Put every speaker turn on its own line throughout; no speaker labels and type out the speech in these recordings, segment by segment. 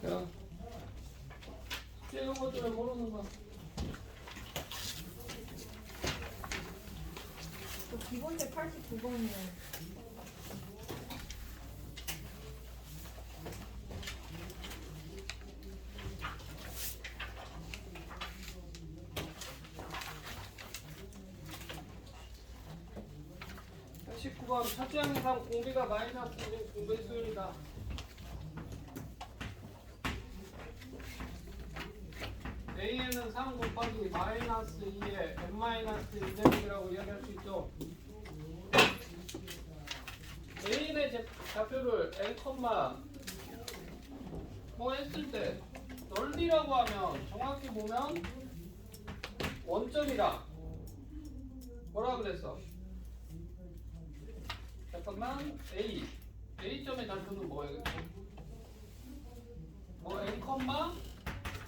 야, 이런 것들을 모르는 거.
기본제 89번이면
19번 첫째 항상 공비가 마이너스 1인 공배의 수열이다. A에는 3 곱하기 마이너스 2에 n 마이너스 1제곱이라고 이야기할 수 있죠. A의 좌표를 n, 뭐 했을 때 넓이라고 하면 정확히 보면 원점이다. 뭐라 그랬어? 잠깐만 A점의 좌표는 뭐예요? 뭐 n,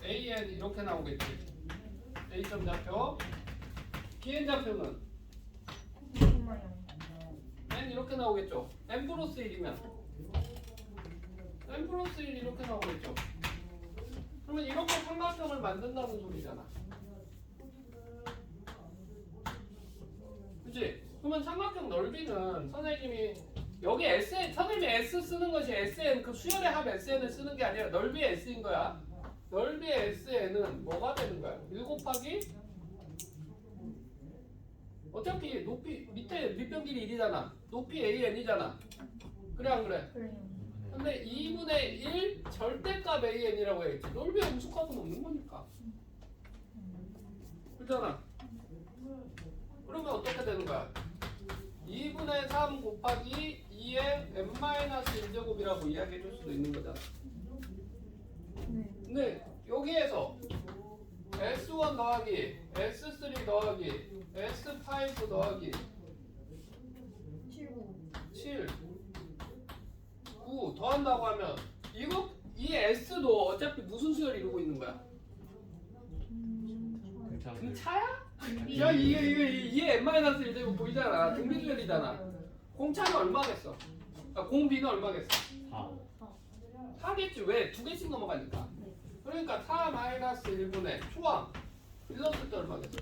AN 이렇게 나오겠지. A점 좌표. BN 좌표는 N 이렇게 나오겠죠. N 플러스 1이면 N 플러스 1 이렇게 나오겠죠. 그러면 이렇게 삼각형을 만든다는 소리잖아. 그치? 그러면 삼각형 넓이는 선생님이 여기 SN, 선생님이 S 쓰는 것이 SN, 그 수열의 합 SN을 쓰는 게 아니라 넓이의 S인 거야. 넓이의 SN은 뭐가 되는 거야? 1 곱하기 어차피 높이 밑에 밑변 길이 1이잖아. 높이 AN이잖아. 그래 안 그래?
그래요.
근데 2분의 1 절대값 AN이라고 해야지. 넓이의 음수값은 없는 거니까. 그렇잖아. 그러면 어떻게 되는 거야? 2분의 3 곱하기 2의 n-1제곱이라고 이야기해 줄 수도 있는 거잖아.
네.
근데 여기에서 S1 더하기 S3 더하기 S5 더하기 7 9 더한다고 하면 이 S도 어차피 무슨 수열 이루고 있는 거야? 등차야? 야 이게 n-1제곱 보이잖아. 등비수열이잖아. 공차는 얼마겠어? 공비는 얼마겠어? 4겠지. 왜? 두 개씩 넘어가니까. 그러니까 4-1분의 초항 일렀을 때 얼마겠어?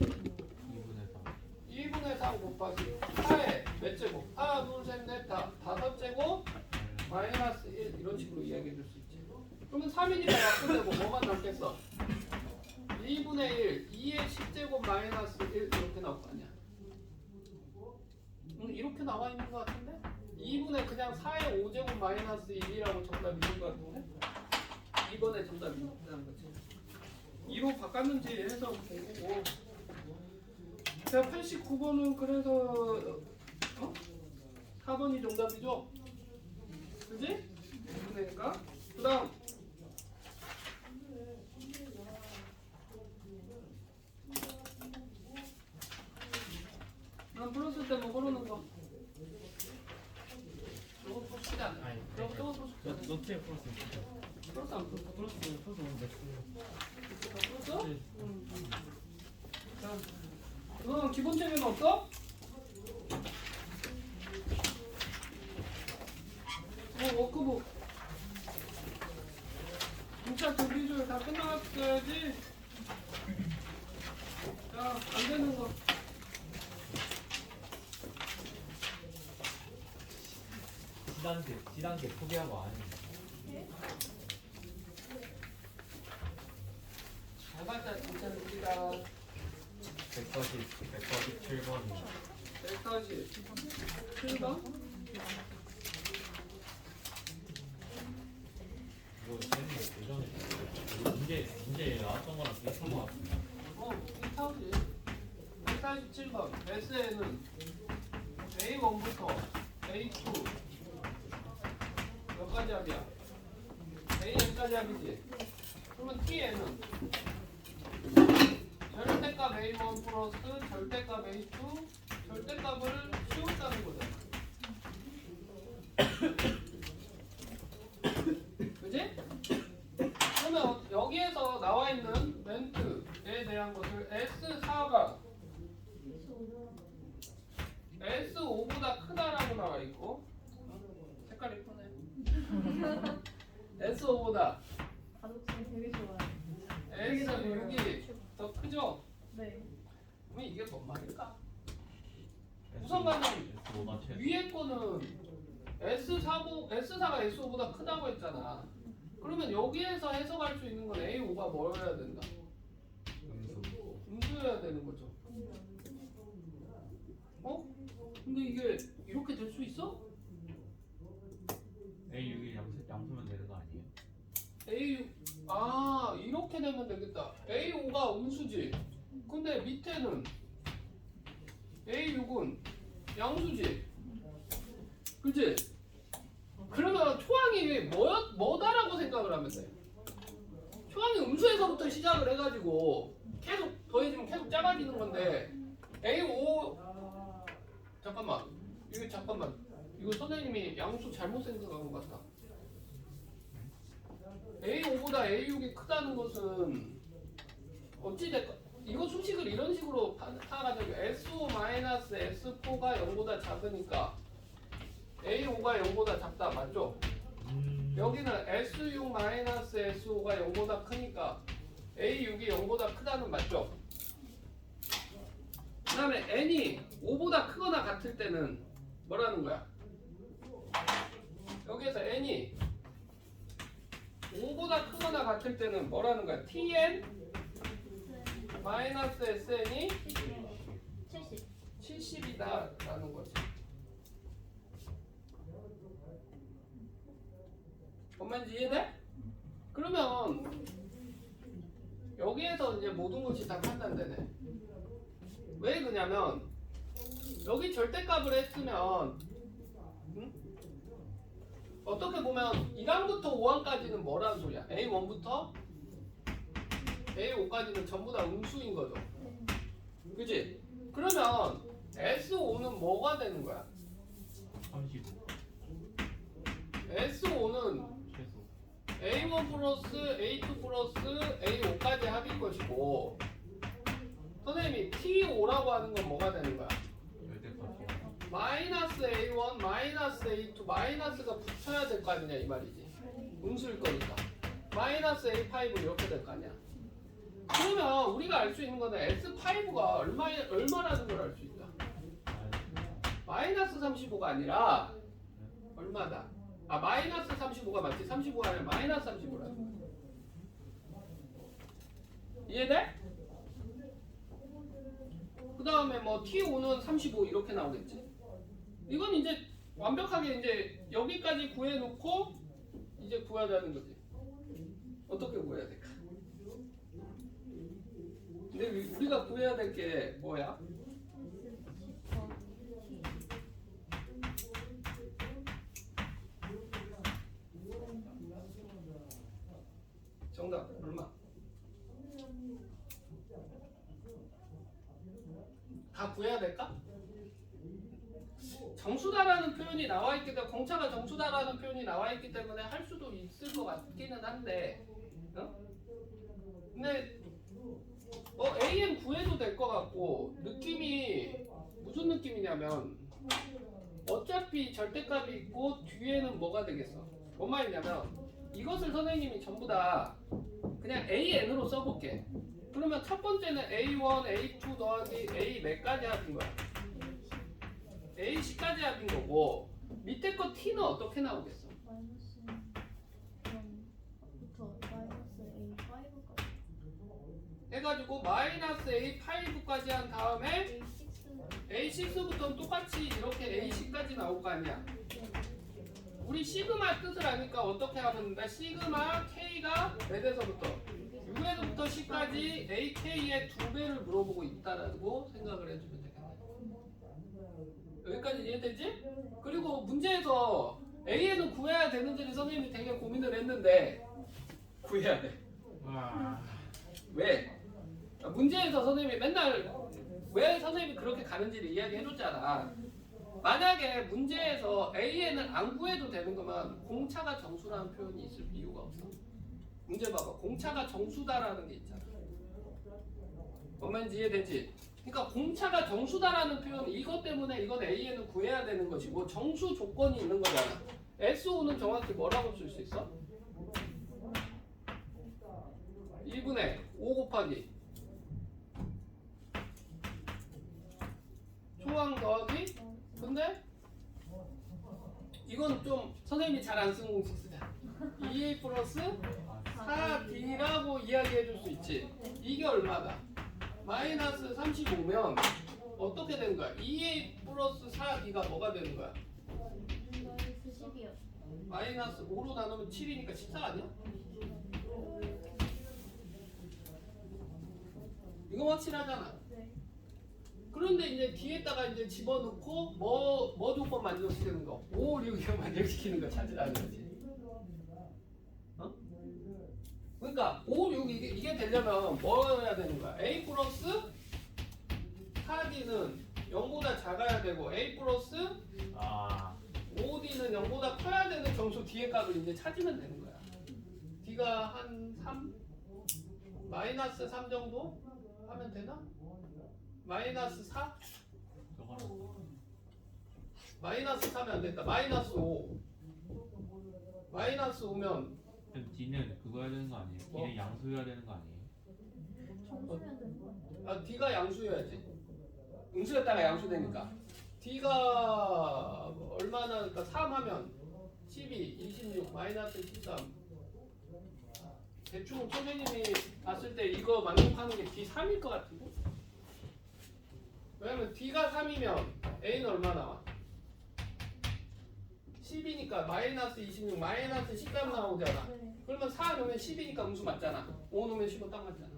2분의 3 곱하기 4의 몇 제곱? 하나 둘 셋 넷 다 5제곱 마이너스 1 이런 식으로 이야기해 줄 수 있지. 그러면 3이니까 약분되고 뭐만 남겠어? 2분의 1 2의 10제곱 마이너스 1 이렇게 나올 거 아니야. 이렇게 나와 있는 거 같은데? 2분의 그냥 4의 5제곱 마이너스 1이라고 정답이 있는 거 같은데? 2번에 정답이 있다는 거지. 2로 바꿨는지 해서 보고. 자, 89번은 그래서 4번이 정답이죠? 그지? 그러니까 그 다음 난 풀었을 때 뭐 고르는 거? 저거 풀지 않아. 저거 풀었어.
노트에 풀었어요.
풀었어 안 풀었어?
풀었어요.
다 풀었어? 자, 너는 기본 체계는 없어? 워크북 진짜 등비줄 다 끝나갔어야지. 자, 안 되는 거.
지단계 포기하고 안 해.
잘 봤다 진짜 우리가
147번이
147번?
이거 쟤는 예전에 문제 나왔던 거랑 비슷한 거 같은데.
비슷하지. 147번 S에는 A1부터 A2 몇 가지 합이야? AN까지 합이지. 그러면 T에는 절대값 A1 플러스 절대값 A2 절대값을 씌웠다는 거잖아. 그지? 그러면 여기에서 나와 있는 멘트에 대한 것을 S4가 S5보다 크다라고 나와 있고 색깔 이쁘네. S5보다
가독성 되게 좋아요.
S6이 더 크죠?
네.
그럼 이게 뭔 말일까? 우선가는
뭐가 최
위에 거는 S4가 S5보다 크다고 했잖아. 그러면 여기에서 해석할 수 있는 건 A5가 뭐여야 된다? 음수여야 되는 거죠. 어? 근데 이게 이렇게 될 수 있어?
A6이 양수면 되는 거 아니에요?
A6 아 이렇게 되면 되겠다. A5가 음수지. 근데 밑에는 A6은 양수지. 그치? 그러면 초항이 뭐다라고 생각을 하면 돼? 초항이 음수에서부터 시작을 해가지고 계속 더해지면 계속 작아지는 건데 A5 잠깐만 이거 선생님이 양수 잘못 생각한 것 같다. A5보다 A6이 크다는 것은 어찌됐건 이거 수식을 이런 식으로 파가지고 S5-S4가 0보다 작으니까 A5가 0보다 작다 맞죠? 여기는 S6-S5가 0보다 크니까 A6이 0보다 크다는 맞죠? 그 다음에 N이 5보다 크거나 같을 때는 뭐라는 거야? 여기에서 N이 5보다 크거나 같을 때는 뭐라는 거야? Tn 마이너스 SN이
70.
70이다 라는 거지. 뭔 말인지 이해돼? 그러면 여기에서 이제 모든 것이 다 판단되네. 왜 그러냐면 여기 절대값을 했으면 어떻게 보면 1항부터 5항까지는 뭐라는 소리야? A1부터 A5까지는 전부 다 음수인 거죠. 그치? 그러면 S5는 뭐가 되는 거야?
35
S5는
최소
A1 플러스 A2 플러스 A5까지 합인 것이고 선생님이 T5라고 하는 건 뭐가 되는 거야?
절대값이
마이너스 A1, 마이너스 A2, 마이너스가 붙여야 될 거 아니냐 이 말이지. 음수일 거니까. 마이너스 A5 이렇게 될 거 아니야. 그러면 우리가 알 수 있는 거는 S5가 얼마라는 걸 알 수 있다. 마이너스 35가 아니라 얼마다? 아 마이너스 35가 맞지? 35가 아니라 마이너스 35라는 거야. 이해돼? 그 다음에 뭐 T5는 35 이렇게 나오겠지. 이건 이제 완벽하게 이제 여기까지 구해놓고 이제 구하자는 거지. 어떻게 구해야 될까? 근데 우리가 구해야 될 게 뭐야? 정답 얼마? 다 구해야 될까? 정수다라는 표현이 나와 있기 때문에 공차가 정수다라는 표현이 나와 있기 때문에 할 수도 있을 것 같기는 한데, 근데 AM 구해도 될 것 같고 느낌이 무슨 느낌이냐면 어차피 절대값이 있고 뒤에는 뭐가 되겠어? 뭔 말이냐면 이것을 선생님이 전부 다 그냥 AN으로 써볼게. 그러면 첫 번째는 A1, A2 더하기 A 몇까지 합인 거야? A10까지 합인 거고 밑에 거 T는 어떻게 나오겠어?
마이너스 0부터 마이너스 A5까지.
해가지고 마이너스 A5까지 한 다음에 A6부터는 똑같이 이렇게 A10까지 나올 거 아니야. 우리 시그마 뜻을 아니까 어떻게 하면 된다? 시그마 K가 몇에서부터? 6에서부터 10까지 AK의 2배를 물어보고 있다라고 생각을 해주면 되겠네. 여기까지 이해되지? 그리고 문제에서 AN은 구해야 되는지를 선생님이 되게 고민을 했는데 구해야 돼. 왜? 문제에서 선생님이 맨날 왜 선생님이 그렇게 가는지를 이야기해줬잖아. 만약에 문제에서 AN을 안 구해도 되는 거면 공차가 정수라는 표현이 있을 이유가 없어. 문제 봐봐. 공차가 정수다라는 게 있잖아. 뭔 말인지 이해되지? 그러니까 공차가 정수다라는 표현 이것 때문에 이건 AN을 구해야 되는 것이고 정수 조건이 있는 거잖아. SO는 정확히 뭐라고 쓸 수 있어? 2분의 5 곱하기 초항 더하기 근데 이건 좀 선생님이 잘 안 쓰는 공식 쓰자. 2a 플러스 4d라고 이야기해 줄 수 있지. 이게 얼마다? 마이너스 35면 어떻게 되는 거야? 2a 플러스 4d가 뭐가 되는 거야?
마이너스 10이요.
마이너스 5로 나누면 7이니까 14 아니야? 이거 확실하잖아.
네.
그런데 이제 뒤에다가 이제 집어넣고 뭐 조건 만족시키는 거? 5, 6 이거 만족시키는 거 찾으라는 거지. 어? 그러니까 5, 6 이게 되려면 뭐 해야 되는 거야? A 플러스 4D는 0보다 작아야 되고 A 플러스
아
5D는 0보다 커야 되는 정수 뒤에 값을 이제 찾으면 되는 거야. D가 한 3? 마이너스 3 정도 하면 되나? 마이너스 4?
저거는
마이너스 4면 안 된다. 마이너스 5. 마이너스 5면
그럼 D는 그거 해야 되는 거 아니에요?
뭐?
D는 양수해야 되는 거 아니에요?
정수면 되는 거 같아요.
D가 양수여야지. 음수였다가 양수되니까. D가 얼마나 그러니까 3 하면 12, 26, 마이너스 13. 대충 선생님이 봤을 때 이거 만족하는 게 D3일 것 같은데? 왜냐면 D가 3이면 A는 얼마 나와? 10이니까 마이너스 26, 마이너스 13 나오잖아.
네.
그러면 4 넣으면 10이니까 음수 맞잖아. 5 넣으면 15 딱 맞잖아.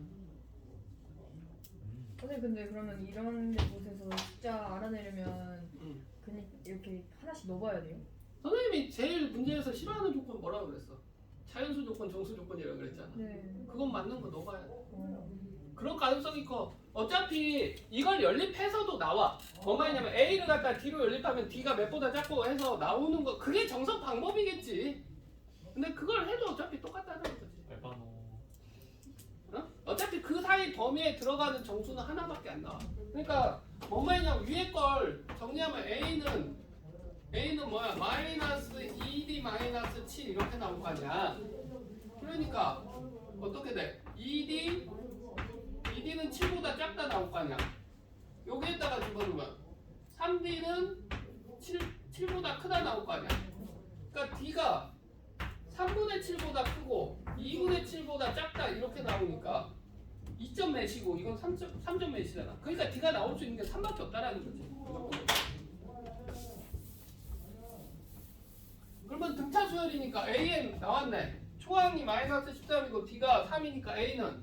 선생님 근데 그러면 이런 곳에서 숫자 알아내려면 그냥 이렇게 하나씩 넣어봐야 돼요?
선생님이 제일 문제에서 싫어하는 조건 뭐라고 그랬어? 자연수 조건, 정수 조건이라고 그랬잖아.
네.
그건 맞는 거 넣어봐야 돼.
어.
그런 가능성이 커. 어차피 이걸 연립해서도 나와. 뭔 말이냐면 A를 갖다 D로 연립하면 D가 몇보다 작고 해서 나오는 거 그게 정석 방법이겠지. 근데 그걸 해도 어차피 똑같다는 거지.
알바노
어? 어차피 그 사이 범위에 들어가는 정수는 하나밖에 안 나와. 그러니까 뭔 말이냐면 위에 걸 정리하면 A는 뭐야? 마이너스 2D 마이너스 7 이렇게 나올 거 아니야. 그러니까 어떻게 돼? 2D는 7보다 작다 나올 거 아니야. 여기에다가 집어넣으면 3D는 7보다 크다 나올 거 아니야. 그러니까 D가 3분의 7보다 크고 2분의 7보다 작다 이렇게 나오니까 2점 매시고 이건 3점 매시잖아. 그러니까 D가 나올 수 있는 게 3밖에 없다라는 거지. 그러면 등차 수열이니까 AN 나왔네. 초항이 마이너스 13이고 D가 3이니까 A는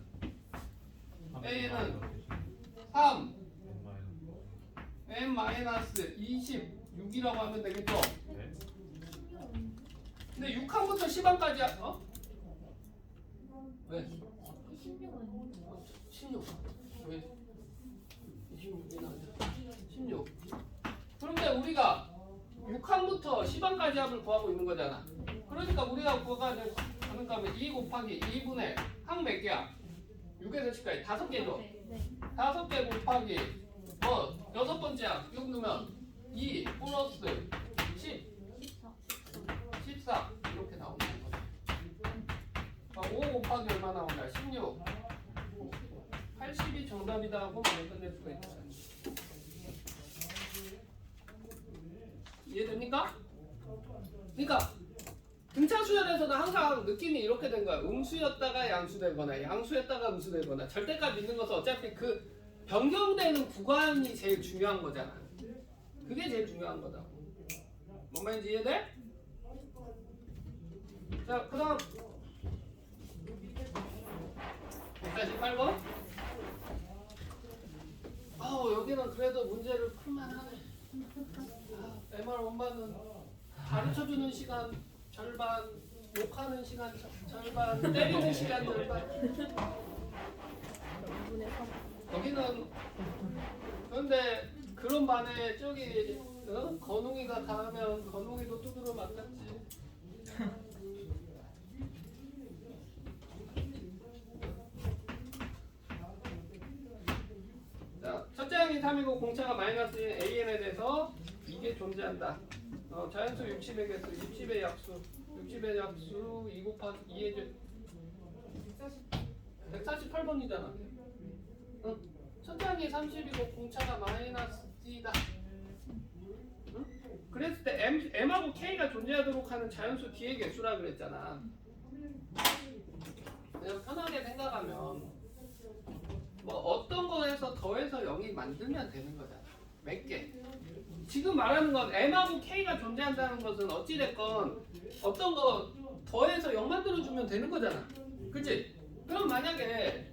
3 N 마이너스 26이라고 하면 되겠죠?
네?
근데 6항부터 10항까지 어? 왜?
16은
16. 왜? 26이 나왔냐? 16. 그런데 우리가 6항부터 10항까지 합을 구하고 있는 거잖아. 그러니까 우리가 구하는 값은 2 곱하기 2분의 항 몇 개야? 6에서 10까지 5개죠?
네.
5개 곱하기 여섯 번째 항 6 넣으면 2 플러스 10
14.
14 이렇게 나오는 거죠. 5 곱하기 얼마 나오냐? 16 80이 정답이다 하고 말을 끝낼 수가 있다. 이해됩니까? 그러니까 등차 수열에서는 항상 느낌이 이렇게 된 거야. 음수였다가 양수되거나 양수였다가 음수되거나 절대값 있는 것은 어차피 그 변경되는 구간이 제일 중요한 거잖아. 그게 제일 중요한 거다. 뭔 말인지 이해돼? 자, 그 다음 148번. 여기는 그래도 문제를 풀만하네. MR 원반은 가르쳐주는 시간 절반, 욕하는 시간 절반, 때리는 시간 절반. 여기는 그런데 그런 반에 저기 건웅이가 가면 건웅이도 두드러 맞겠지. 자, 첫째 항이 3이고 공차가 마이너스인 AN에 대해서 이게 존재한다. 자연수 60의 개수, 60의 약수, 60의 약수 2 곱하기 2의 140 8번이잖아. 응? 천장이 30이고 공차가 마이너스 D다. 응? 그랬을 때 M하고 K가 존재하도록 하는 자연수 D의 개수라 그랬잖아. 그냥 편하게 생각하면 뭐 어떤 거에서 더해서 0이 만들면 되는 거잖아. 몇 개. 지금 말하는 건 M하고 K가 존재한다는 것은 어찌됐건 어떤 거 더해서 0 만들어주면 되는 거잖아. 그치? 그럼 만약에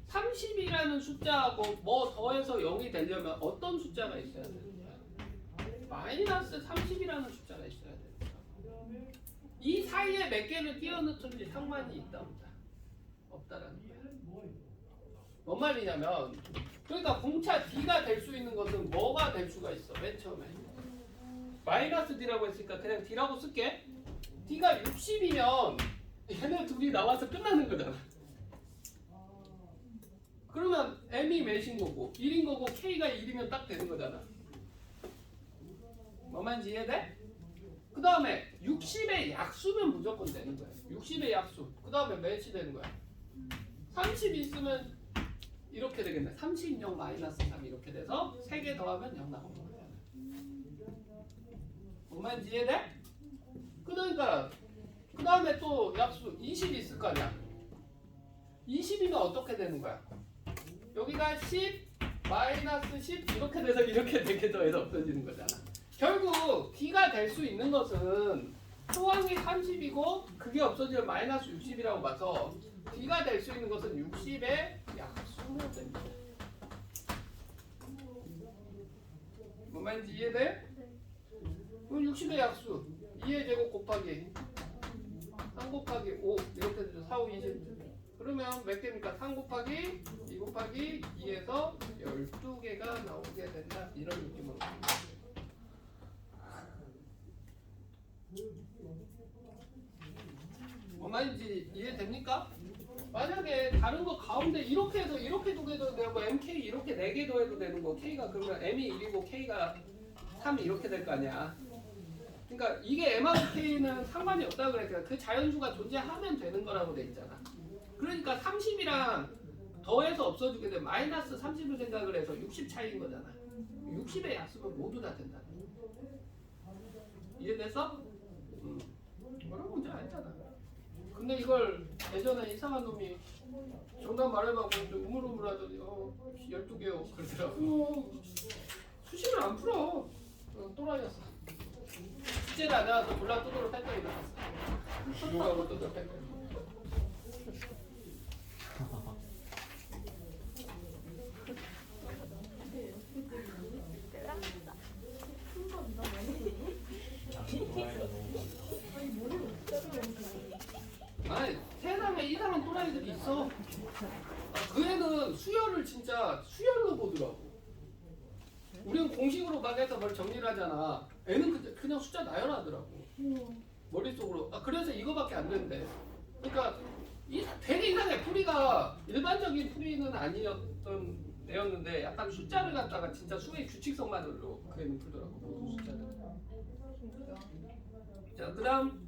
30이라는 숫자하고 뭐 더해서 0이 되려면 어떤 숫자가 있어야 되는 거야? 마이너스 30이라는 숫자가 있어야 되는 거야. 이 사이에 몇 개를 끼워 넣든지 상관이 있다 없다? 없다라는 거야. 뭔 말이냐면 그러니까 공차 D가 될 수 있는 것은 뭐가 될 수가 있어? 맨 처음에 마이너스 D라고 했으니까 그냥 D라고 쓸게. D가 60이면 얘네 둘이 나와서 끝나는 거잖아. 그러면 M이 몇인 거고 1인 거고 K가 1이면 딱 되는 거잖아. 뭔 말인지 이해돼? 그 다음에 60의 약수면 무조건 되는 거야. 60의 약수. 그 다음에 몇이 되는 거야? 30이 있으면 이렇게 되겠네. 30, 0, 마이너스 3 이렇게 돼서 3개 더하면 0 나오는 거야. 뭔 말인지 이해돼? 그러니까 그 다음에 또 약수 20이 있을 거 아니야. 20이면 어떻게 되는 거야? 여기가 10, 마이너스 10 이렇게 돼서 이렇게 되게 더해서 없어지는 거잖아. 결국 D가 될 수 있는 것은 토항이 30이고 그게 없어지면 마이너스 60이라고 봐서 D가 될 수 있는 것은 60의 약수면 됩니다. 뭔 말인지 이해돼? 그럼 60의 약수 2의 제곱 곱하기 3 곱하기 5 이렇게 되죠. 4, 5, 20 그러면 몇 개입니까? 3 곱하기 2 곱하기 2에서 12개가 나오게 된다. 이런 느낌으로 뭔 말인지 이해됩니까? 만약에 다른 거 가운데 이렇게 해서 이렇게 두개도 되고 MK 이렇게 4개 더해도 되는 거 K가 그러면 M이 1이고 K가 3 이렇게 될 거 아니야. 그러니까 이게 M하고 K는 상관이 없다고 그랬잖아. 그 자연수가 존재하면 되는 거라고 돼 있잖아. 그러니까 30이랑 더해서 없어지게 되면 마이너스 30을 생각을 해서 60 차이인 거잖아. 60의 약수는 모두 다 된다. 이해됐어? 그런 문제 아니잖아. 근데 이걸 예전에 이상한 놈이 정답 말해봐 보니까 우물우물하더니 12개요 그러더라고. 수식을 안 풀어. 또라이였어. 숙제를 안 해와서 몰라 뚜드러 පැ떡이 나왔어. 욕하고 뚜드러 පැ떡이. 아니 세상에 이상한 또라이들이 있어. 그 애는 수열을 진짜 수열로 보더라고. 우리는 공식으로 막 해서 뭘 정리를 하잖아. 애는 그냥 숫자 나열하더라고. 머릿속으로. 그래서 이거밖에 안 된대. 그러니까 되게 이상해. 풀이가 일반적인 풀이는 아니었던 애였는데 약간 숫자를 갖다가 진짜 수의 규칙성만으로 그 애는 풀더라고. 모든 숫자를. 자, 그 다음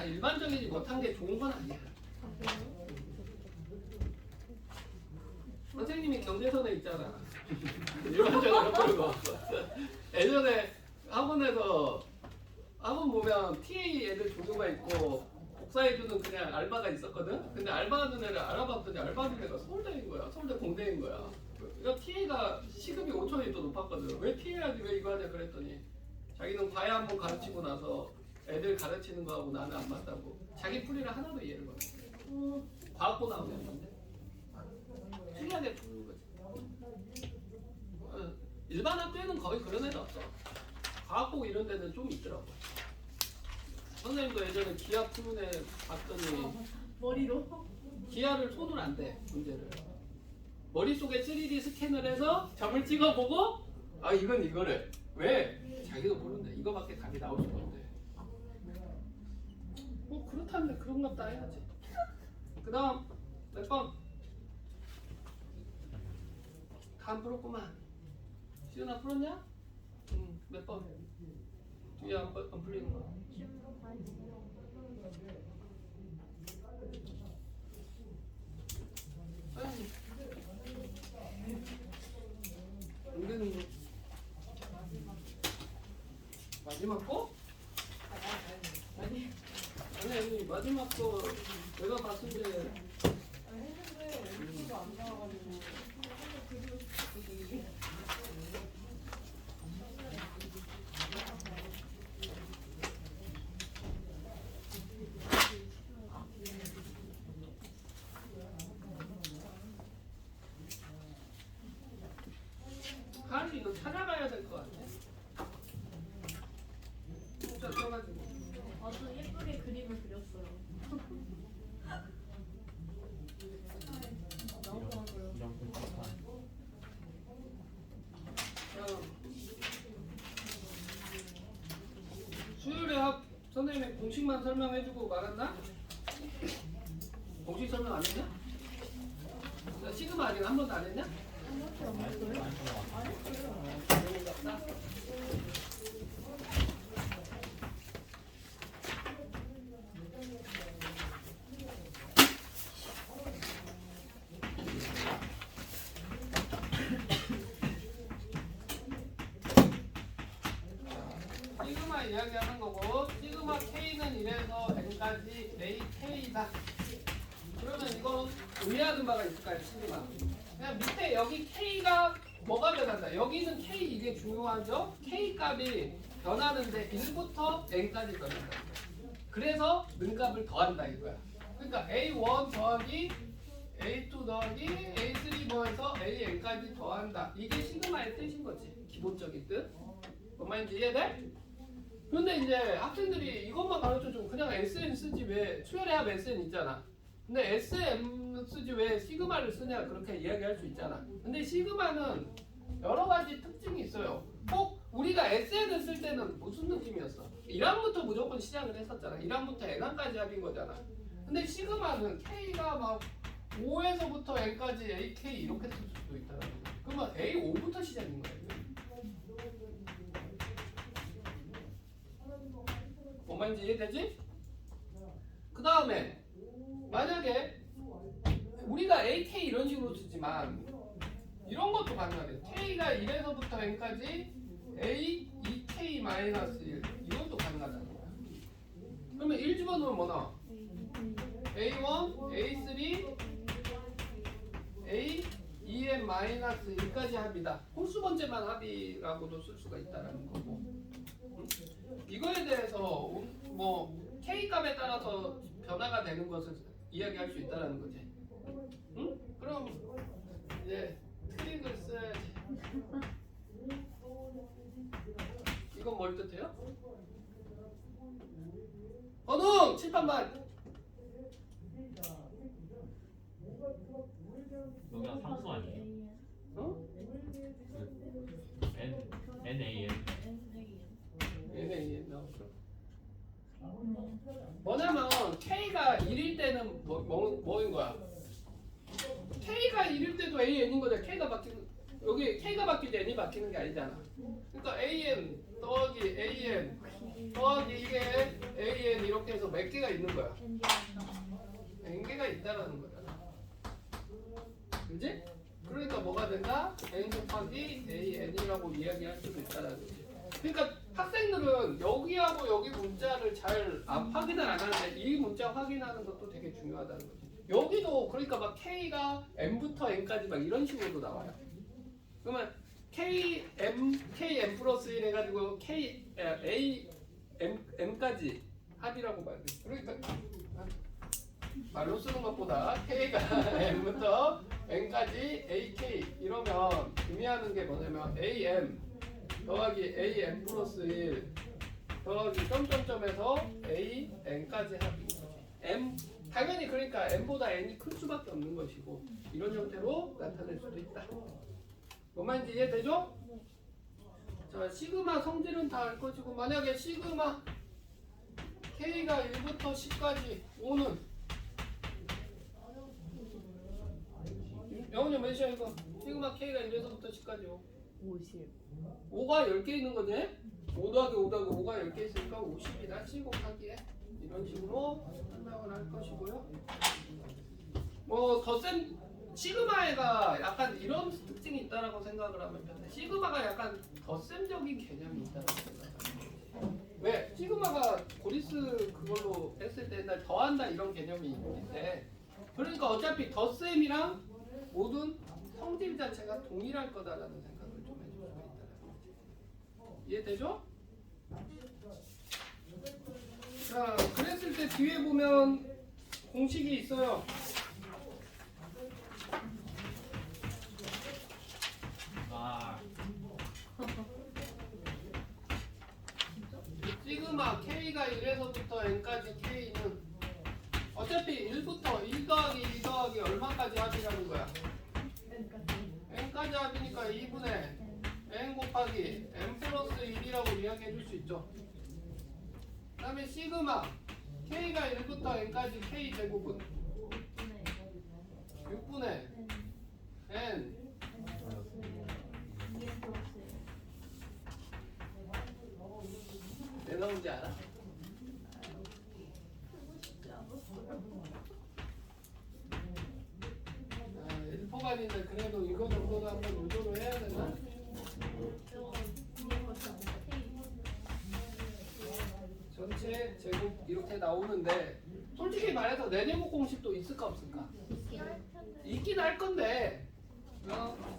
일반적이지 못한 게 좋은 건 아니야. 선생님이 경제선에 있잖아. 일반적으로 그런 거. 예전에 학원에서 학원 보면 TA 애들 종류가 있고 복사해주는 그냥 알바가 있었거든. 근데 알바하는 애를 알아봤더니 알바하는 애가 서울대인 거야. 서울대 공대인 거야. 그러니까 TA가 시급이 5천원이 더 높았거든. 왜 TA 하지 왜 이거 하냐 그랬더니 자기는 과외 한번 가르치고 나서 애들 가르치는 거하고 나는 안 맞다고. 자기 풀이를 하나도 이해를 못해. 과학고 나오는 건데 특이하게 푸는 거지. 일반 학교에는 거의 그런 애도 없어. 과학고 이런 데는 좀 있더라고. 선생님도 예전에 기하 푸는 애 봤더니
머리로?
기하를 손을 안 대. 문제를 머릿속에 3D 스캔을 해서 점을 찍어보고 이건 이거래. 왜? 자기도 모르는데 이거밖에 답이 나올 수가 없대. 뭐 그렇다는데 그런 것도 해야지. 그 다음 몇 번? 다 안 풀었구만. 시은아 풀었냐? 몇 번? 뒤에 안 풀리는 거. 마지막 거? 아니 마지막 거 내가 봤을 때
했는데 유튜브가 안 나와가지고 그리고 싶었거든요.
하루 이거 찾아가야 될 것 같아. 진짜 써가지고.
아주 예쁘게 그림을 그렸어요. 나오더라고요.
이런 끔찍한
수요일에 선생님이 공식만 설명해주고 말았나? 공식 설명 안 했냐? 나 시그마 아직 한 번도 안 했냐? 시그마 이야기하는 거고 시그마 K는 이래서 N까지 AK다. 그러면 이건 의미하는 바가 있을까요? 시그마 그냥 밑에 여기 K가 뭐가 변한다. 여기는 K 이게 중요하죠. K 값이 변하는데 1부터 N까지 변한다. 그래서 능값을 더한다 이거야. 그러니까 A1 더하기 A2 더하기 A3 더해서 AN까지 더한다. 이게 시그마의 뜻인 거지. 기본적인 뜻. 뭔 말인지 이해돼? 근데 이제 학생들이 이것만 가르쳐주면 그냥 SN 쓰지 왜 수열의 합 SN 있잖아. 근데 SM 쓰지 왜 시그마를 쓰냐 그렇게 이야기할 수 있잖아. 근데 시그마는 여러 가지 특징이 있어요. 꼭 우리가 SN을 쓸 때는 무슨 느낌이었어? 1항부터 무조건 시작을 했었잖아. 1항부터 N항까지 합인 거잖아. 근데 시그마는 K가 막 5에서부터 N까지 AK 이렇게 쓸 수도 있다는 거야. 그러면 A5부터 시작인 거야. 뭔 말인지 이해되지? 그 다음에 만약에 우리가 AK 이런 식으로 쓰지만 이런 것도 가능하대. K가 1에서부터 N까지 A, 2K-1 이것도 가능하다는 거야. 그러면 1 집어넣으면 뭐 나와? A1, A3, A, 2M-1까지 합이다. 홀수 번째만 합이라고도 쓸 수가 있다는 거고. 이거에 대해서 뭐 K 값에 따라서 변화가 되는 것을 이야기할 수 있다는 거지. 응? 그럼 이제 트릭을 써야지. 이건 뭘 뜻해요? 어둥! 칠판만!
여기가 상수 아니에요?
어?
NAM
얘네 나오죠. 뭐냐면 K가 1일 때는 뭐인 거야? K가 1일 때도 AN인 거잖아. K가 바뀌는 여기 K가 바뀔 때 N이 바뀌는 게 아니잖아. 그러니까 AN 더하기 AN 더하기 이게 AN 이렇게 해서 몇 개가 있는 거야? N개가 있다라는 거잖아. 그지? 그러니까 뭐가 된다? N 곱하기 AN이라고 이야기할 수도 있다라는 거지. 그러니까 학생들은 여기하고 여기 문자를 잘 확인을 안 하는데 이 문자 확인하는 것도 되게 중요하다는 거지. 여기도 그러니까 막 K가 M부터 N까지 막 이런 식으로도 나와요. 그러면 KM 플러스 1 해가지고 M까지 합이라고 말해. 그러니까 말로 쓰는 것보다 K가 M부터 N까지 AK 이러면 의미하는 게 뭐냐면 AM 더하기 AM 플러스 1 더하기 점점점에서 AN까지 합인 거지. M 당연히 그러니까 M보다 N이 클 수밖에 없는 것이고 이런 형태로 나타낼 수도 있다. 뭔 말인지 이해되죠? 자, 시그마 성질은 다 알 것이고 만약에 시그마 K가 1부터 10까지 5는 영훈이 몇이야 이거? 시그마 K가 1에서부터 10까지 5
50.
5가 10개 있는 거지? 5 더하기 5 더하기 5가 10개 있으니까 50이다. 7 곱하기에 이런 식으로 설명을 할 것이고요. 뭐 더 센 시그마가 약간 이런 특징이 있다라고 생각을 하면 편해. 시그마가 약간 덧셈적인 개념이 있다라고 생각하는 거지. 왜? 시그마가 고리스 그걸로 했을 때 옛날 더한다 이런 개념이 있는데 그러니까 어차피 덧셈이랑 모든 성질 자체가 동일할 거다라는 생각을 좀 해줄 수가 있다는 거지. 이해되죠? 자, 그랬을 때 뒤에 보면 공식이 있어요.
아,
시그마 K가 1에서부터 N까지 K는 어차피 1부터 1 더하기 2 더하기 얼마까지 합이라는 거야? N까지 합이니까 2분의 N 곱하기 N 플러스 1이라고 이야기해 줄 수 있죠. 그 다음에 시그마 K가 1부터 N까지 K 제곱은 6분의 N 왜 나온지 알아? 일포반인데 그래도 이거 정도는 한번 유도를 해야 되나? 전체 제곱 이렇게 나오는데 솔직히 말해서 내제곱 공식도 있을까 없을까? 있긴 할 건데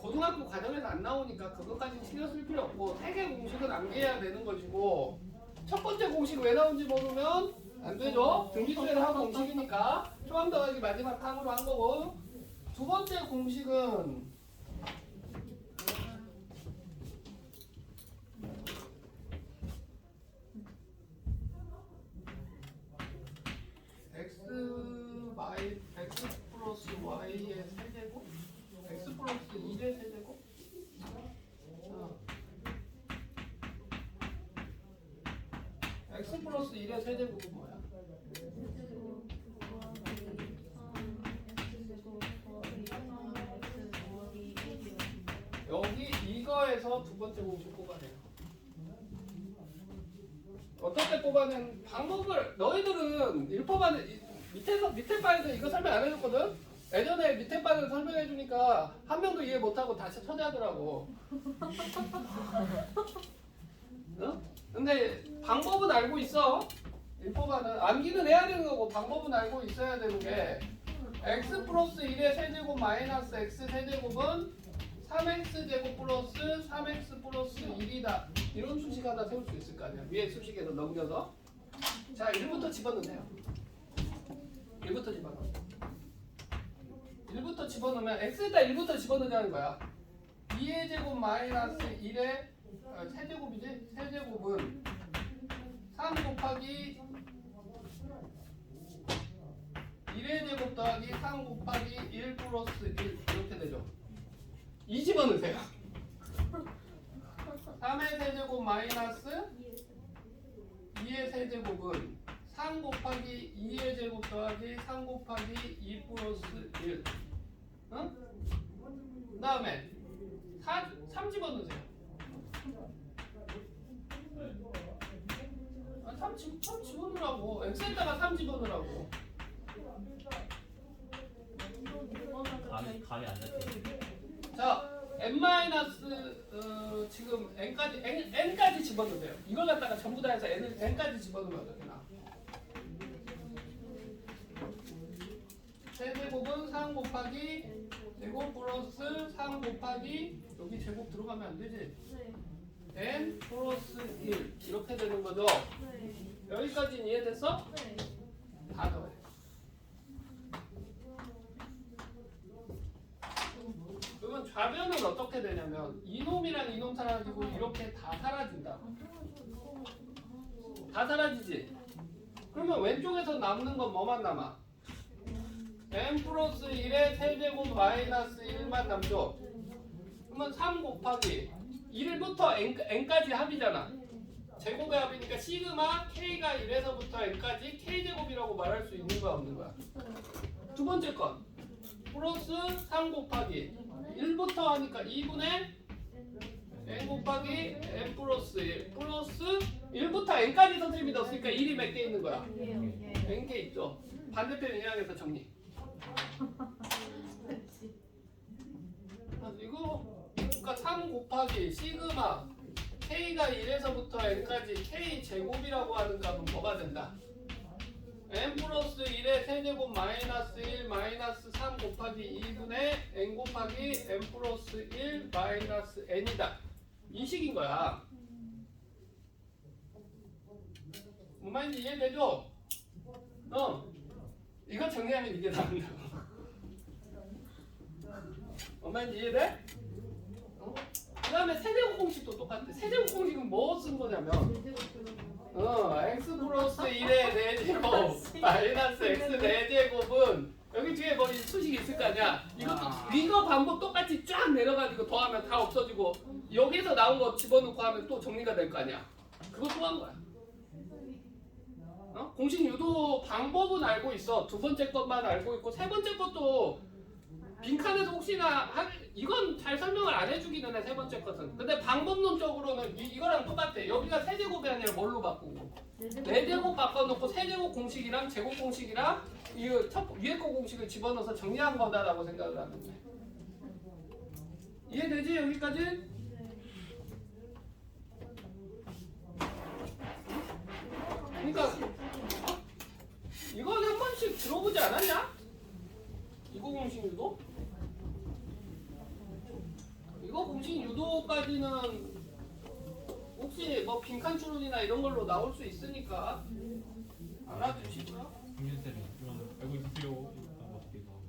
고등학교 과정에서 안 나오니까 그것까지 신경 쓸 필요 없고 3개 공식은 암기해야 되는 것이고 첫 번째 공식 왜 나온지 모르면 안 되죠. 등비수에서 한 공식이니까 초항 더하기 마지막 항으로 한 거고 두 번째 공식은 x 플러스 y의 세제곱 x 플러스 1의 세제곱 x 플러스 1의 세제곱은 뭐야? 여기 이거에서 두 번째 공식 뽑아내요. 어떻게 뽑아낸 방법을 너희들은 1법안에 밑에 바에서 이거 설명 안 해줬거든? 예전에 밑에 바를 설명해 주니까 한 명도 이해 못하고 다시 처리하더라고. 어? 근데 방법은 알고 있어. 1법안은 암기는 해야 되는 거고 방법은 알고 있어야 되는 게 x 플러스 1의 세제곱 마이너스 x 세제곱은 3x 제곱 플러스 3x 플러스 1이다. 이런 수식 하나 세울 수 있을 거 아니야. 위에 수식에서 넘겨서. 자, 1부터 집어넣으세요. 1부터 집어넣어. 1부터 집어넣으면 x에다 1부터 집어넣자는 거야. 2의 제곱 마이너스 1의 세제곱이지? 세제곱은 3 곱하기 1의 제곱 더하기 3 곱하기 1 플러스 1 이렇게 되죠. 2 집어넣으세요. 3의 세제곱 마이너스 2의 세제곱은 3 곱하기 2의 제곱 더하기 3 곱하기 2 플러스 1 응? 그 다음에 3 집어넣으세요. 3 집어넣으라고. x에다가 3 집어넣으라고.
감이 안 잡히네.
자, n 마이너스 지금 n까지 집어넣으세요. 이걸 갖다가 전부 다 해서 n까지 집어넣으면 어떻게 나? 세제곱은 3 곱하기 제곱 플러스 3 곱하기 여기 제곱 들어가면 안 되지? n 플러스 1 이렇게 되는 거죠. 여기까지는 이해됐어? 다 더해. 그러면 좌변은 어떻게 되냐면 이놈이랑 이놈 사라지고 이렇게 다 사라진다. 다 사라지지? 그러면 왼쪽에서 남는 건 뭐만 남아? n 플러스 1의 세제곱 마이너스 1만 남죠? 그러면 3 곱하기 1부터 n까지 합이잖아. 제곱의 합이니까 시그마 k가 1에서부터 n까지 k제곱이라고 말할 수 있는 거야 없는 거야? 두 번째 건 플러스 3 곱하기 1부터 하니까 2분의 n 곱하기 n 플러스 1 플러스 1부터 n까지 선생님이 넣었으니까 1이 몇 개 있는 거야? n개 있죠. 반대편 이항에서 정리. 이거 그러니까 3 곱하기 시그마 k가 1에서부터 n까지 k 제곱이라고 하는 값은 뭐가 된다? n 플러스 1의 세제곱 마이너스 1 마이너스 3 곱하기 2분의 n 곱하기 n 플러스 1 마이너스 n이다. 이 식인 거야. 뭔 말인지 이해되죠? 이거 정리하면 이게 나온다고. 뭔 말인지 이해돼? 그 다음에 세제곱 공식도 똑같아. 세제곱 공식은 뭐 쓴 거냐면 x 플러스 1의 4제곱 마이너스 x 4제곱은 여기 뒤에 뭐 수식 있을 거 아니야. 이거 방법 똑같이 쫙 내려가지고 더하면 다 없어지고 여기서 나온 거 집어넣고 하면 또 정리가 될 거 아니야. 그거 또 한 거야. 공식 유도 방법은 알고 있어. 두 번째 것만 알고 있고 세 번째 것도 빈칸에서 혹시나 이건 잘 설명을 안 해주기는 해. 세 번째 것은. 근데 방법론적으로는 이거랑 똑같아. 여기가 세제곱이 아니라 뭘로 바꾸고 4제곱 바꿔놓고 세제곱 공식이랑 제곱 공식이랑 이 위에 거 공식을 집어넣어서 정리한 거다라고 생각을 하면 돼. 이해되지? 여기까지? 그러니까 이건 한 번씩 들어보지 않았냐? 이거 공식 유도? 이거 공식 유도까지는 혹시 뭐 빈칸 추론이나 이런 걸로 나올 수 있으니까 알아두시고요.
힘든 때는 이건 알고 있으세요. 일단 어떻게 하고.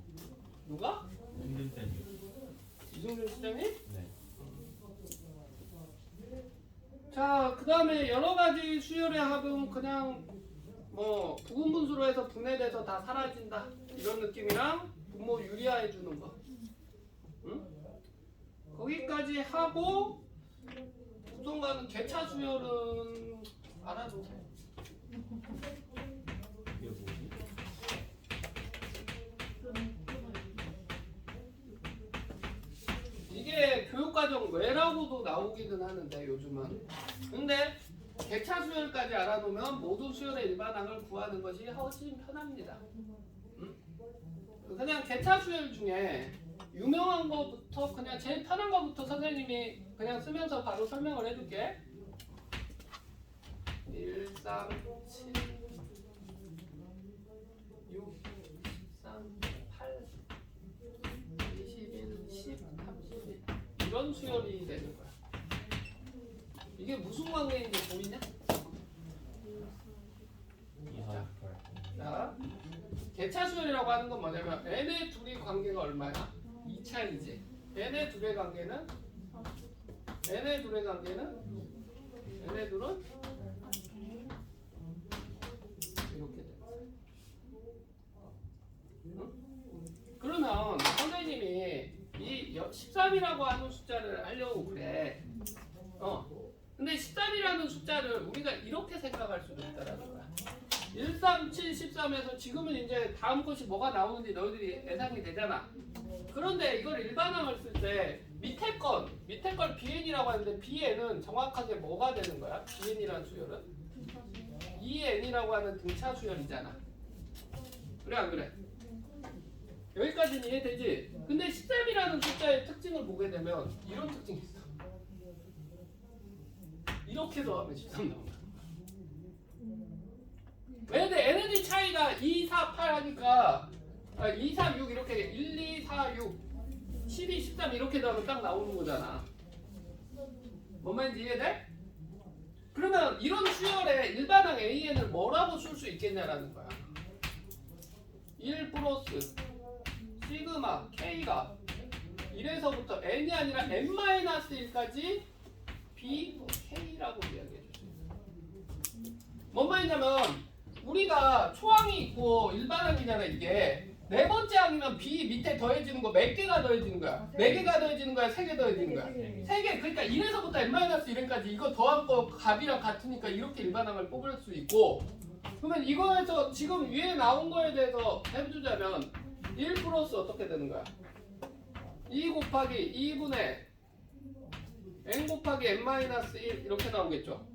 누가?
힘든 때는.
이승준 시장님?
네.
자, 그 다음에 여러 가지 수열의 합은 그냥 뭐 부분분수로 해서 분해돼서 다 사라진다 이런 느낌이랑 분모 유리화해 주는 거. 응? 거기까지 하고 부동가는 개차 수열은 알아도 돼.
이게 뭐지?
이게 교육과정 외라고도 나오기는 하는데 요즘은. 근데 개차 수열까지 알아놓으면 모든 수열의 일반항을 구하는 것이 훨씬 편합니다. 응? 그냥 개차 수열 중에 유명한 거부터 그냥 제일 편한 거부터 선생님이 그냥 쓰면서 바로 설명을 해줄게. 1, 3, 7, 6, 13, 8, 21, 10, 31 이런 수열이 되는 거야. 이게 무슨 관계인지 보이냐?
2, 4, 8.
자, 개차 수열이라고 하는 건 뭐냐면 n의 둘이 관계가 얼마야? 2차이지. n의 둘의 관계는 얘네 둘은 이렇게 돼. 응? 그러면 선생님이 이 13이라고 하는 숫자를 하려고 그래. 근데 13이라는 숫자를 우리가 이렇게 생각할 수도 있다라는 거야. 1, 3, 7, 13에서 지금은 이제 다음 것이 뭐가 나오는지 너희들이 예상이 되잖아. 그런데 이걸 일반항을 쓸 때 밑에 걸 bn이라고 하는데 bn은 정확하게 뭐가 되는 거야? bn이라는 수열은 2n이라고 하는 등차 수열이잖아. 그래 안 그래? 여기까지는 이해되지? 근데 13이라는 숫자의 특징을 보게 되면 이런 특징이 있어. 이렇게 더하면 13 나온다. 왜냐면 에너지 차이가 2, 4, 8 하니까 2, 3, 6 이렇게 1, 2, 4, 6 12, 13 이렇게 더하면 딱 나오는 거잖아. 뭔 말인지 이해돼? 그러면 이런 수열의 일반항 AN을 뭐라고 쓸 수 있겠냐라는 거야. 1 플러스 시그마 K가 1에서부터 N이 아니라 N-1까지 BK라고 이야기해 줄 수 있어. 뭔 말이냐면 우리가 초항이 있고 일반항이잖아. 이게 네 번째 항이면 B 밑에 더해지는 거 몇 개가 더해지는 거야? 4개가 더해지는 거야? 3개 더해지는 거야? 3개. 그러니까 1에서부터 N-1까지 이거 더한 거 값이랑 같으니까 이렇게 일반항을 뽑을 수 있고, 그러면 이거에서 지금 위에 나온 거에 대해서 해주자면 1 플러스 어떻게 되는 거야? 2 곱하기 2분의 n 곱하기 n-1 이렇게 나오겠죠?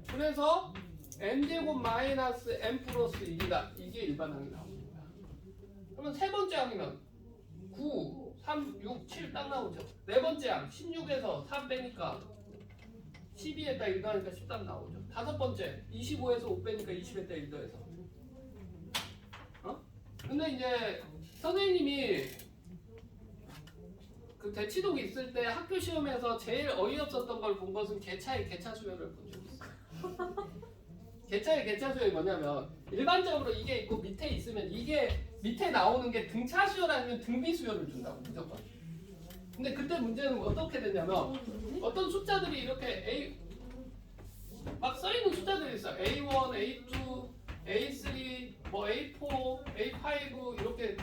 그래서 n제곱 마이너스 n 플러스 1이다. 이게 일반항이 나오는 거야. 그러면 세 번째 항이면 9, 3, 6, 7 딱 나오죠. 네 번째 항 16에서 3 빼니까 12에다 1 더하니까 13 나오죠. 다섯 번째 25에서 5 빼니까 20에다 1 더해서. 근데 이제 선생님이 그 대치동이 있을 때 학교 시험에서 제일 어이없었던 걸 본 것은 개차의 개차 수열을 본 적이 있어요. 개차의 개차 수열이 뭐냐면 일반적으로 이게 있고 밑에 있으면 이게 밑에 나오는 게 등차 수열 아니면 등비 수열을 준다고 무조건. 근데 그때 문제는 어떻게 되냐면 어떤 숫자들이 이렇게 A 막 써있는 숫자들이 있어. A1, A2, A3, 뭐 A4, A5 이렇게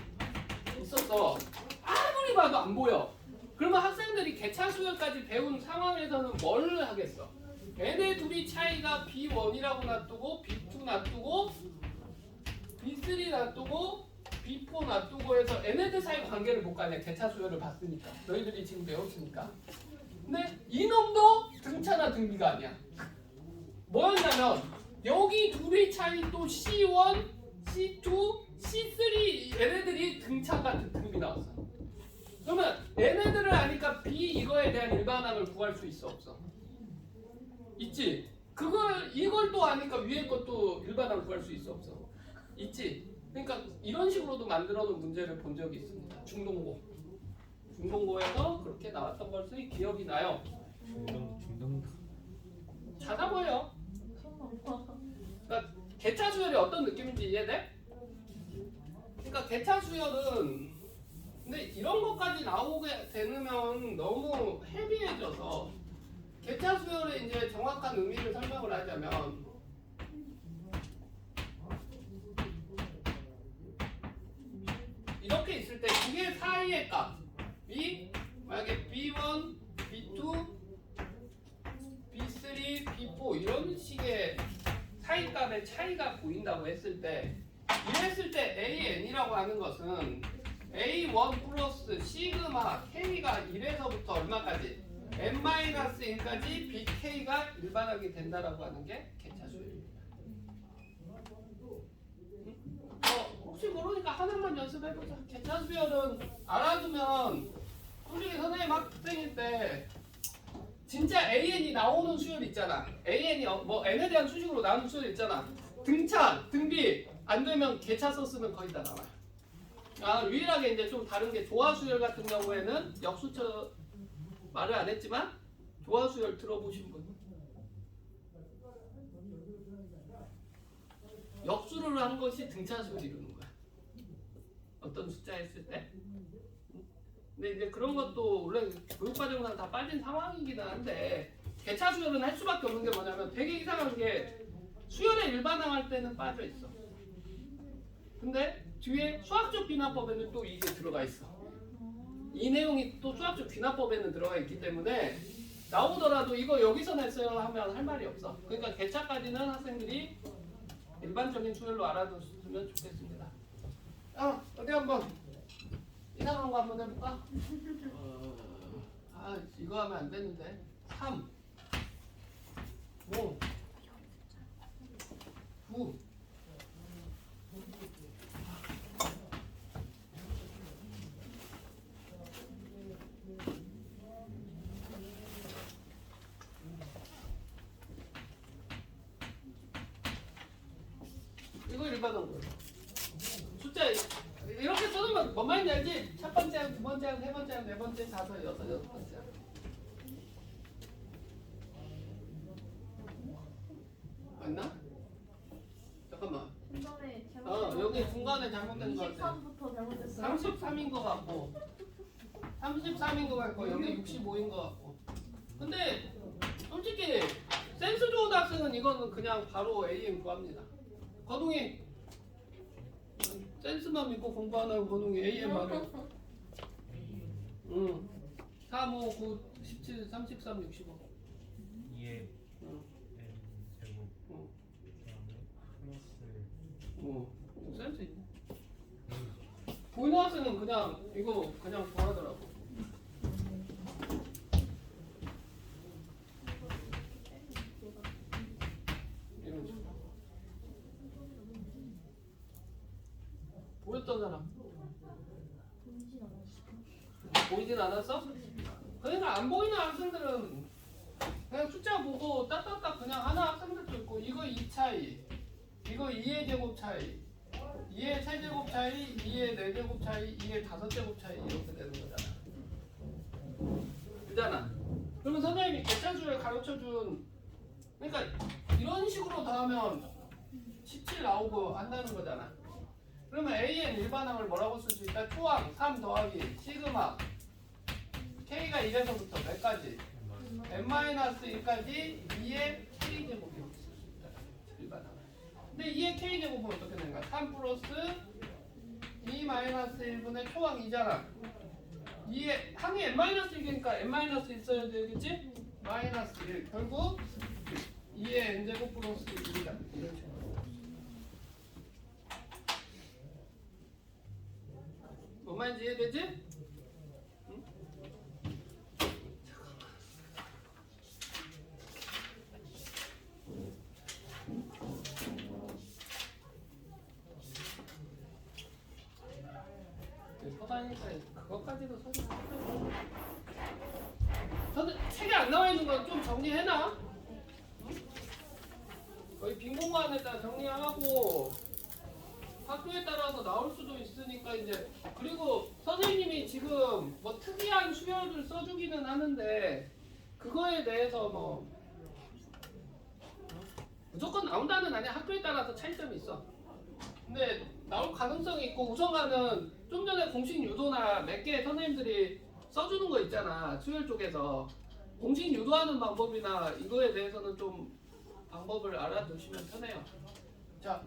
있었어. 아무리 봐도 안 보여. 그러면 학생들이 개차 수열까지 배운 상황에서는 뭘 하겠어? 얘네 둘이 차이가 B1이라고 놔두고 B2 놔두고 B3 놔두고 B4 놔두고 해서 얘네들 사이 관계를 못 가냐. 개차 수열을 봤으니까. 너희들이 지금 배웠으니까. 근데 이놈도 등차나 등비가 아니야. 뭐였냐면 여기 둘이 차이 또 C1, C2, C3 얘네들이 등차 같은 등비 나왔어. 그러면 얘네들을 아니까 B 이거에 대한 일반항을 구할 수 있어 없어? 있지. 이걸 또 아니까 위에 것도 일반항 구할 수 있어 없어? 있지. 그러니까 이런 식으로도 만들어 놓은 문제를 본 적이 있습니다. 중동고에서 그렇게 나왔던 것이 기억이 나요.
중동
찾아봐요. 그러니까 개차 수열이 어떤 느낌인지 이해돼? 그러니까 개차 수열은 근데 이런 것까지 나오게 되면 너무 헤비해져서 개차 수열의 이제 정확한 의미를 설명을 하자면 이렇게 있을 때 두 개 사이의 값이 만약에 B1, B2, B3, B4 이런 식의 사이 값의 차이가 보인다고 했을 때 이랬을 때 AN이라고 하는 것은 A1 플러스 시그마 K가 1에서부터 얼마까지? N-1까지 BK가 일반항이 된다라고 하는 게 개차 수열입니다. 혹시 모르니까 하나만 연습해보자. 개차 수열은 알아두면 솔직히 선생님 학생일 때 진짜 AN이 나오는 수열 있잖아. AN이 뭐 N에 대한 수식으로 나오는 수열 있잖아. 등차, 등비 안 되면 개차 썼으면 거의 다 나와요. 유일하게 이제 좀 다른 게 조화수열 같은 경우에는 역수처 말을 안 했지만 조화수열 들어보신 분? 역수를 한 것이 등차수를 이루는 거야. 어떤 숫자 했을 때. 근데 이제 그런 것도 원래 교육과정상 다 빠진 상황이긴 한데 개차수열은 할 수밖에 없는 게 뭐냐면 되게 이상한 게 수열에 일반항할 때는 빠져 있어. 근데 뒤에 수학적 귀납법에는 또 이게 들어가 있어. 이 내용이 또 수학적 귀납법에는 들어가 있기 때문에 나오더라도 이거 여기서 냈어요 하면 할 말이 없어. 그러니까 개차까지는 학생들이 일반적인 수열로 알아두면 좋겠습니다. 어디 한번 이상한 거 한번 해볼까? 이거 하면 안 되는데. 3 5 9 이거 일반한 거예요. 숫자 이렇게 써놓으면 뭔 말인지 알지? 첫 번째 항, 두 번째 항, 세 번째 항, 네 번째, 다섯, 여섯 번째 항. 맞나? 잠깐만.
중간에
여기 중간에 잘못된 거 같아.
23부터 잘못했어요.
33인 거 같고 33인 거 같고 여기 65인 거 같고. 근데 솔직히 센스 좋은 학생은 이거는 그냥 바로 AM 구합니다. 건웅이 센스만 믿고 공부 안 하고 건웅이 AM 말해. 3, 5, 9, 17, 33, 65.
2에
응.
N 제곱
응.
플러스
센스 있네. 보이는 학생은 그냥 이거 그냥 구하더라고. 이런 식으로. 보였던 사람? 보이진 않았어? 그러니까 안 보이는 학생들은 그냥 숫자 보고 딱딱딱 그냥 하나 학생들도 있고 이거 2 차이, 이거 2의 제곱 차이, 2의 세제곱 차이, 2의 4제곱 차이, 2의 5제곱 차이 이렇게 되는 거잖아. 그잖아. 그러면 선생님이 계산수를 가르쳐준 그러니까 이런 식으로 더하면 17 나오고 한다는 거잖아. 그러면 AN 일반항을 뭐라고 쓸 수 있다? 초항 3 더하기 시그마 K가 1에서부터 몇까지? n-1까지 2의 K제곱이 이렇게 쓸 수 있다. 일반항. 근데 2의 K제곱은 어떻게 되는가? 3 플러스 2 마이너스 1분의 초항 2잖아. 2의 항이 n-1이니까 n-1 있어야 되겠지? 마이너스 1 결국 2의 n제곱 플러스 1이다. 이런 식으로. 뭔 말인지 이해되지? 응? 서다니까 그것까지도 책에 안 나와 있는 건 좀 정리해놔. 거의 빈 공간에다 정리하고 학교에 따라서 나올 수도 있으니까 이제 그리고 선생님이 지금 뭐 특이한 수열을 써주기는 하는데 그거에 대해서 뭐 무조건 나온다는 아니야. 학교에 따라서 차이점이 있어. 근데 나올 가능성이 있고 우선가는 좀 전에 공식 유도나 몇 개 선생님들이 써주는 거 있잖아. 수열 쪽에서 공식 유도하는 방법이나 이거에 대해서는 좀 방법을 알아두시면 편해요. 자.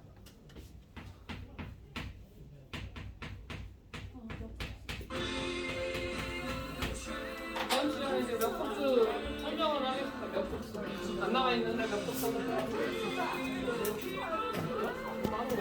다음 시간에 이제 몇 코스 설명을 하겠습니다. 몇 코스 안 나와 있는데 몇 코스 설명을 하겠습니다.